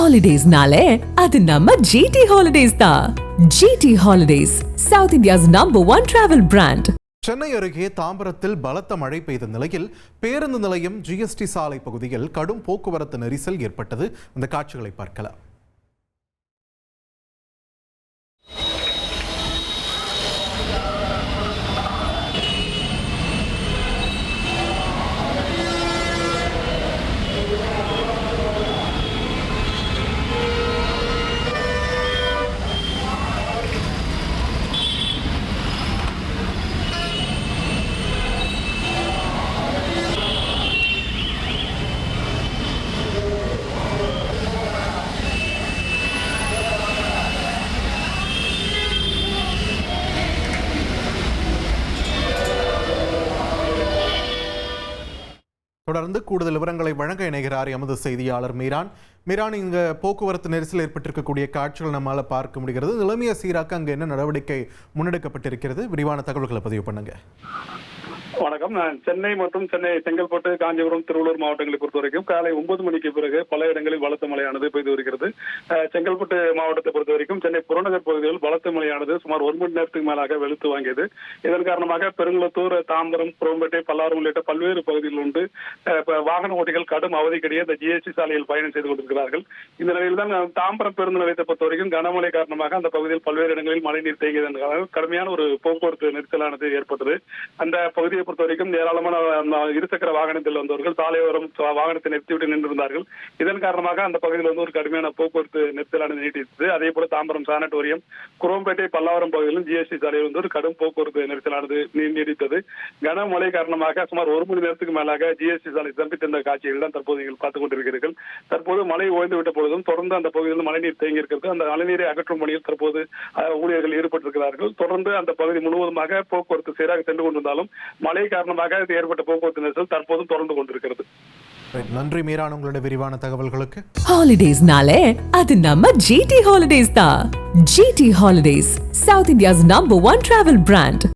ஹாலிடேஸ்னாலே அது நம்ம ஜிடி ஹாலிடேஸ் தான். GT holidays, South India's #1 travel brand. Chennai அருகே தாம்பரத்தில் பலத்த மழை பெய்த நிலையில் பேருந்து நிலையம் ஜிஎஸ்டி சாலை பகுதியில் கடும் போக்குவரத்து நெரிசல் ஏற்பட்டது. அந்த காட்சிகளை பார்க்கலாம். தொடர்ந்து கூடுதல் விவரங்களை வழங்க இணைகிறார் எமது செய்தியாளர் மீரான். இங்க போக்குவரத்து நெரிசல் ஏற்பட்டிருக்கக்கூடிய காட்சிகள் நம்மால பார்க்க முடிகிறது. நிலைமையை சீராக்க அங்க என்ன நடவடிக்கை முன்னெடுக்கப்பட்டிருக்கிறது? விரிவான தகவல்களை பதிவு பண்ணுங்க. வணக்கம். நான் சென்னை மற்றும் சென்னை செங்கல்பட்டு, காஞ்சிபுரம், திருவள்ளூர் மாவட்டங்களை பொறுத்த வரைக்கும் காலை 9 மணிக்கு பிறகு பல இடங்களில் பலத்த மழையானது பெய்து வருகிறது. செங்கல்பட்டு மாவட்டத்தை பொறுத்த வரைக்கும் சென்னை புறநகர் பகுதிகளில் பலத்த மழையானது சுமார் 1 மணி நேரத்துக்கு மேலாக வெளுத்து வாங்கியது. இதன் காரணமாக பெருங்குளத்தூர், தாம்பரம், குரோம்பேட்டை, பல்லாவரம் உள்ளிட்ட பல்வேறு பகுதிகளில் உண்டு வாகன ஓட்டிகள் கடும் அவதிக்கிடையே இந்த ஜிஎஸ்டி சாலையில் பயணம் செய்து கொண்டிருக்கிறார்கள். இந்த நிலையில் தான் தாம்பரம் பேருந்து நிலையத்தை பொறுத்த வரைக்கும் கனமழை காரணமாக அந்த பகுதியில் பல்வேறு இடங்களில் மழைநீர் தேங்கியதன் கடுமையான ஒரு போக்குவரத்து நெரிசலானது ஏற்பட்டது. அந்த பகுதியை பொறுத்த வரைக்கும் ஏராளமான இருசக்கர வாகனத்தில் வந்தவர்கள் சாலையோரம் வாகனத்தை நிறுத்திவிட்டு நின்றிருந்தார்கள். இதன் காரணமாக அந்த பகுதியில் வந்து ஒரு கடுமையான போக்குவரத்து நெரிசலானது நீட்டித்தது. அதே போல தாம்பரம் சானட்டோரியம், குரோம்பேட்டை, பல்லாவரம் பகுதியிலும் ஜிஎஸ்டி சாலையில் வந்து ஒரு கடும் போக்குவரத்து நெரிசலானது நீடித்தது. கனமழை காரணமாக சுமார் 1 மணி நேரத்துக்கு மேலாக ஜிஎஸ்டி சாலை தம்பித்திருந்த காட்சிகள் தான் தற்போது நீங்கள் பார்த்துக் கொண்டிருக்கிறீர்கள். தற்போது மழை ஓய்ந்து விட்ட பொழுதும் தொடர்ந்து அந்த பகுதியில் மழைநீர் தேங்கி இருக்கிறது. அந்த மழைநீரை அகற்றும் பணியில் தற்போது ஊழியர்கள் ஈடுபட்டிருக்கிறார்கள். தொடர்ந்து அந்த பகுதி முழுவதுமாக போக்குவரத்து சீராக சென்று கொண்டிருந்தாலும் மழை காரணமாக ஏற்பட்ட போக்குவரத்து நெரிசல் தற்போதும் தொடர்ந்து கொண்டிருக்கிறது. நன்றி மீரான், உங்களுடைய விரிவான தகவல்களுக்கு. ஹாலிடேஸ்னாலே அது நம்ம ஜிடி ஹாலிடேஸ் தான். GT holidays, South India's #1 travel brand.